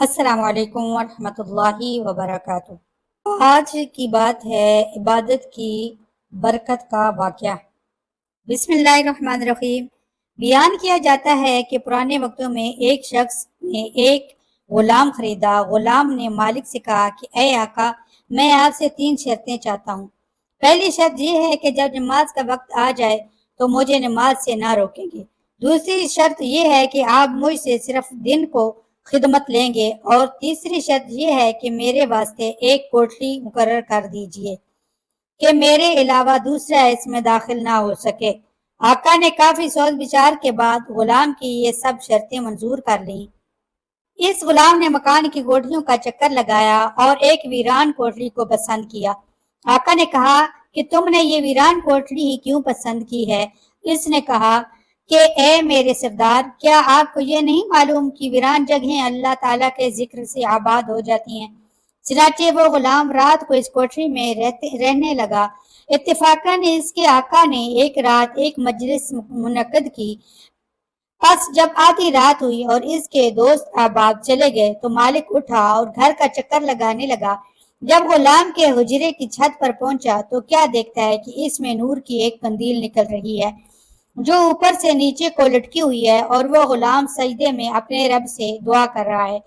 السلام علیکم ورحمۃ اللہ وبرکاتہ۔ آج کی بات ہے عبادت کی برکت کا واقعہ۔ بسم اللہ الرحمن الرحیم۔ بیان کیا جاتا ہے کہ پرانے وقتوں میں ایک شخص نے ایک غلام خریدا۔ غلام نے مالک سے کہا کہ اے آقا، میں آپ سے 3 شرطیں چاہتا ہوں۔ پہلی شرط یہ ہے کہ جب نماز کا وقت آ جائے تو مجھے نماز سے نہ روکیں گے۔ دوسری شرط یہ ہے کہ آپ مجھ سے صرف دن کو خدمت لیں گے، اور تیسری شرط یہ ہے کہ میرے واسطے ایک کوٹلی مقرر کر دیجئے کہ میرے علاوہ دوسرا اس میں داخل نہ ہو سکے۔ آقا نے کافی سوچ بچار کے بعد غلام کی یہ سب شرطیں منظور کر لیں۔ اس غلام نے مکان کی کوٹلیوں کا چکر لگایا اور ایک ویران کوٹلی کو پسند کیا۔ آقا نے کہا کہ تم نے یہ ویران کوٹلی ہی کیوں پسند کی ہے؟ اس نے کہا کہ اے میرے سردار، کیا آپ کو یہ نہیں معلوم کہ ویران جگہیں اللہ تعالیٰ کے ذکر سے آباد ہو جاتی ہیں؟ چنانچہ وہ غلام رات کو اس کوٹری میں رہنے لگا۔ اتفاقاً اس کے آقا نے ایک رات ایک مجلس منعقد کی۔ پس جب آدھی رات ہوئی اور اس کے دوست احباب چلے گئے تو مالک اٹھا اور گھر کا چکر لگانے لگا۔ جب غلام کے حجرے کی چھت پر پہنچا تو کیا دیکھتا ہے کہ اس میں نور کی ایک قندیل نکل رہی ہے جو اوپر سے نیچے کو لٹکی ہوئی ہے، اور وہ غلام سجدے میں اپنے رب سے دعا کر رہا ہے۔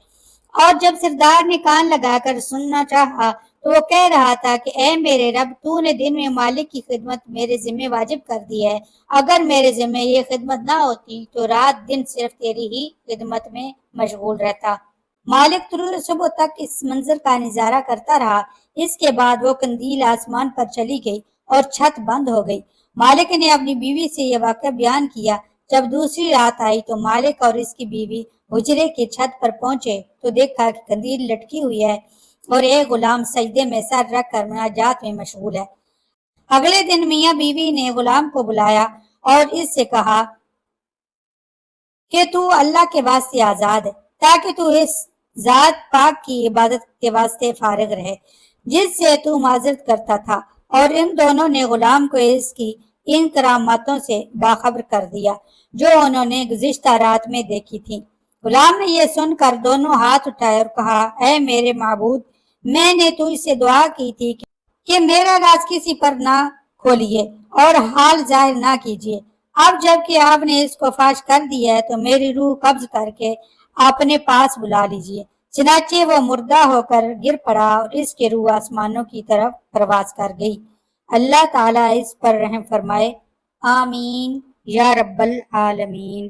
اور جب سردار نے کان لگا کر سننا چاہا تو وہ کہہ رہا تھا کہ اے میرے رب، تو نے دن میں مالک کی خدمت میرے ذمہ واجب کر دی ہے۔ اگر میرے ذمہ یہ خدمت نہ ہوتی تو رات دن صرف تیری ہی خدمت میں مشغول رہتا۔ مالک طلوع صبح تک اس منظر کا نظارہ کرتا رہا۔ اس کے بعد وہ قندیل آسمان پر چلی گئی اور چھت بند ہو گئی۔ مالک نے اپنی بیوی سے یہ واقعہ بیان کیا۔ جب دوسری رات آئی تو مالک اور اس کی بیوی حجرے کی چھت پر پہنچے تو دیکھا کہ قندیل لٹکی ہوئی ہے اور ایک غلام سجدے میں سر رکھ کر مناجات میں مشغول ہے۔ اگلے دن میاں بیوی نے غلام کو بلایا اور اس سے کہا کہ تو اللہ کے واسطے آزاد ہے، تاکہ تو اس ذات پاک کی عبادت کے واسطے فارغ رہے جس سے تو معذرت کرتا تھا۔ اور ان دونوں نے غلام کو اس کی ان کراماتوں سے باخبر کر دیا جو انہوں نے گزشتہ رات میں دیکھی تھی۔ غلام نے یہ سن کر دونوں ہاتھ اٹھائے اور کہا، اے میرے معبود، میں نے تو اس سے دعا کی تھی کہ میرا راز کسی پر نہ کھولیے اور حال ظاہر نہ کیجیے۔ اب جب کہ آپ نے اس کو فاش کر دیا ہے تو میری روح قبض کر کے اپنے پاس بلا لیجیے۔ چنانچہ وہ مردہ ہو کر گر پڑا اور اس کی روح آسمانوں کی طرف پرواز کر گئی۔ اللہ تعالیٰ اس پر رحم فرمائے، آمین یا رب العالمین۔